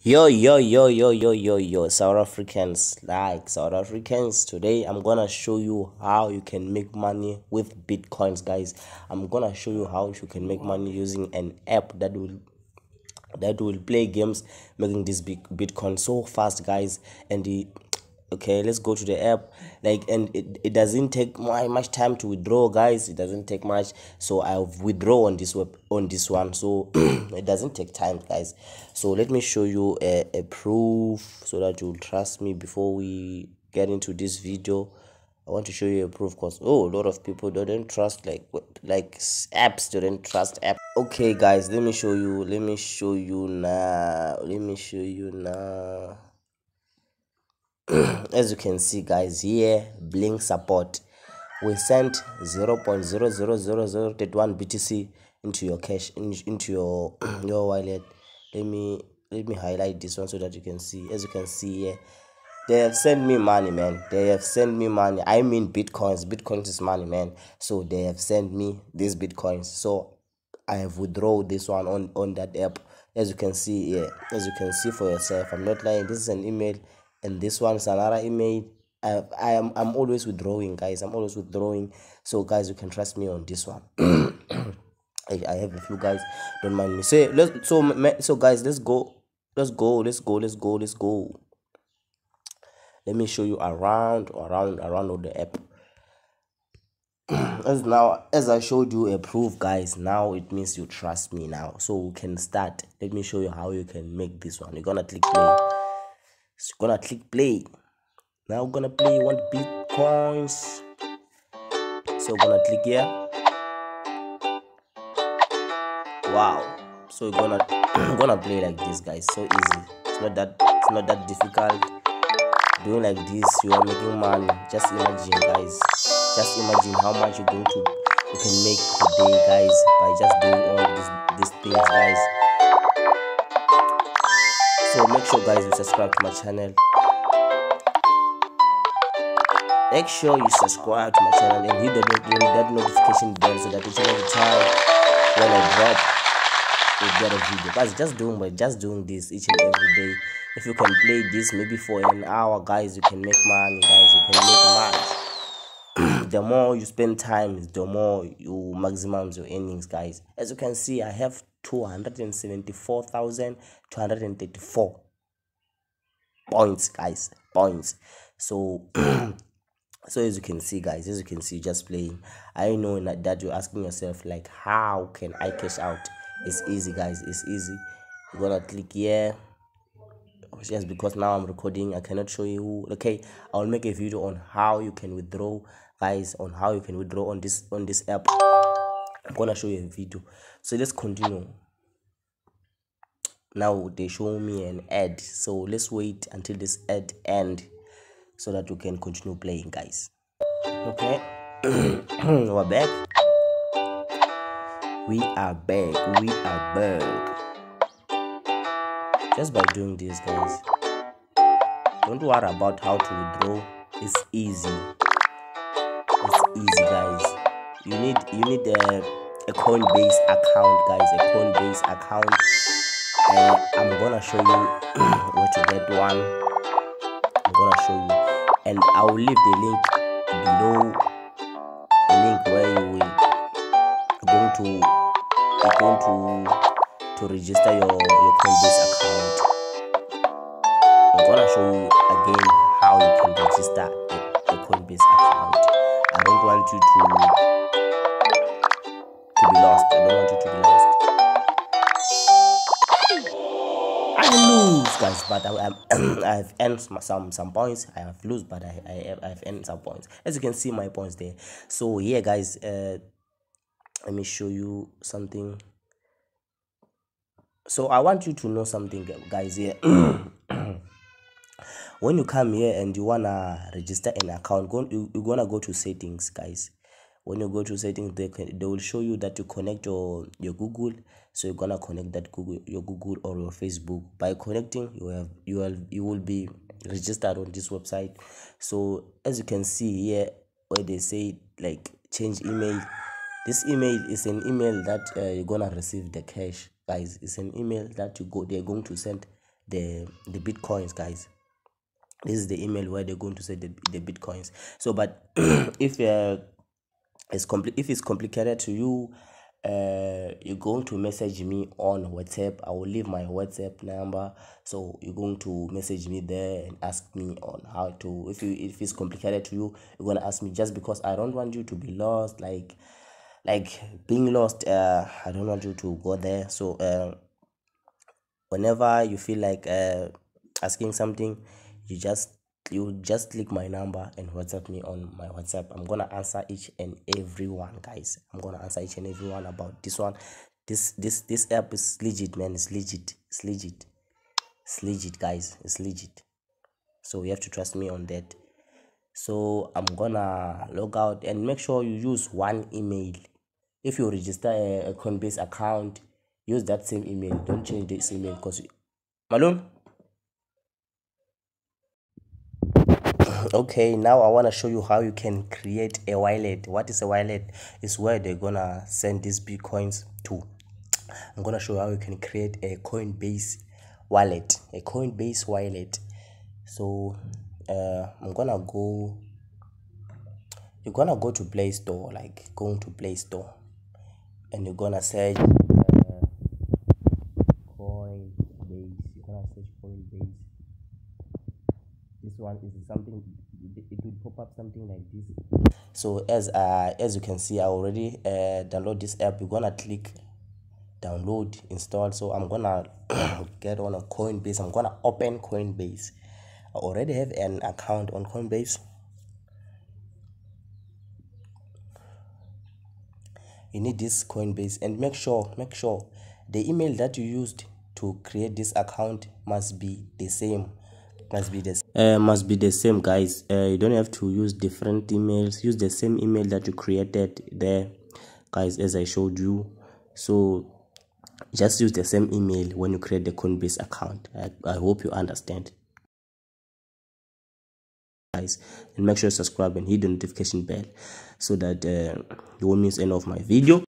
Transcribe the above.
Yo, South Africans, South Africans. Today I'm gonna show you how you can make money with bitcoins, guys. I'm gonna show you how you can make money using an app that will play games, making this big bitcoin so fast, guys. And okay, let's go to the app. And it doesn't take much time to withdraw, guys. It doesn't take much, so I withdraw on this one, so it doesn't take time, guys. So let me show you a proof so that you'll trust me before we get into this video. I want to show you a proof because a lot of people don't trust like apps. They don't trust apps. Okay, guys, let me show you now. As you can see, guys, here blink support, we sent 0.00031 BTC into your cash, into your your wallet. Let me highlight this one so that you can see. As you can see here, they have sent me money, man. They have sent me money. I mean bitcoins. Bitcoins is money, man. So they have sent me these bitcoins, so I have withdrawn this one on that app. As you can see here, as you can see for yourself, I'm not lying. This is an email, and this one is another email. I'm always withdrawing, guys. I'm always withdrawing. So guys, you can trust me on this one. I have a few, guys, don't mind me. So guys, let's go. Let me show you around on the app. As I showed you a proof, guys, now it means you trust me now, so we can start. Let me show you how you can make this one. You're gonna click play. So you're gonna click play. Now we're gonna play. You want bitcoins, so we're gonna click here. Wow. So you're gonna play like this, guys. So easy. It's not that difficult. Doing like this, you are making money. Just imagine, guys. Just imagine how much you can make today, guys, by just doing all these things, guys. So make sure, guys, you subscribe to my channel. Make sure you subscribe to my channel and hit that notification bell so that each and every time when I drop, you get a video. Guys, just doing this each and every day. If you can play this maybe for an hour, guys, you can make money, guys. You can make money. The more you spend time, the more you maximize your earnings, guys. As you can see, I have 274,234 points, guys. So so as you can see, guys, just playing. I know that you're asking yourself, like, how can I cash out? It's easy, guys. It's easy. You're gonna click here. Yes, because now I'm recording, I cannot show you. Okay, I'll make a video on how you can withdraw, guys, on how you can withdraw on this app. I'm gonna show you a video. So let's continue. Now they show me an ad, so let's wait until this ad end so that we can continue playing, guys. Okay. We're back. We are back. Just by doing this, guys, don't worry about how to withdraw. It's easy, guys. You need a Coinbase account, guys. A Coinbase account. I'm gonna show you where to get one. I'm gonna show you, and I will leave the link below. The link where you're going to register your Coinbase account. I'm gonna show you again how you can register a Coinbase account. I don't want you to be lost. I don't want you to be lost. I lose, guys, but I've earned some points. I have lost, but I've earned some points. As you can see, my points there. So yeah, guys, let me show you something. So I want you to know something, guys, here. When you come here and you wanna register an account, you're gonna go to settings, guys. When you go to settings, they will show you that you connect your Google. So you're gonna connect that your Google or your Facebook. By connecting, you will be registered on this website. So as you can see here, where they say like change email, this email is an email that you're gonna receive the cash, guys. It's an email that they're going to send the bitcoins, guys. This is the email where they're going to send the bitcoins. So but if it's complicated to you, you're going to message me on WhatsApp. I will leave my WhatsApp number, so you're going to message me there and ask me on how to, if it's complicated to you, you're gonna ask me, just because I don't want you to be lost, like being lost. I don't want you to go there. So whenever you feel like asking something, you just click my number and WhatsApp me on my WhatsApp. I'm gonna answer each and every one, guys. I'm gonna answer each and every one about this one. This app is legit, man. It's legit. It's legit, guys. It's legit. So you have to trust me on that. So I'm gonna log out, and make sure you use one email. If you register a Coinbase account, use that same email. Don't change this email, because Malone. Okay, now I want to show you how you can create a wallet. What is a wallet? It's where they're gonna send these bitcoins to. I'm gonna show you how you can create a Coinbase wallet. So you're gonna go to Play Store, like going to Play Store, and you're gonna search Coinbase. You're gonna search Coinbase. This one is something, it will pop up something like this. So as you can see, I already download this app. You're gonna click download, install. So I'm gonna get on a Coinbase. I'm gonna open Coinbase. I already have an account on Coinbase. You need this Coinbase, and make sure the email that you used to create this account must be the same. Must be the same, guys. You don't have to use different emails. Use the same email that you created there, guys, as I showed you. So just use the same email when you create the Coinbase account. I hope you understand, guys. And make sure you subscribe and hit the notification bell, so that you won't miss any of my video.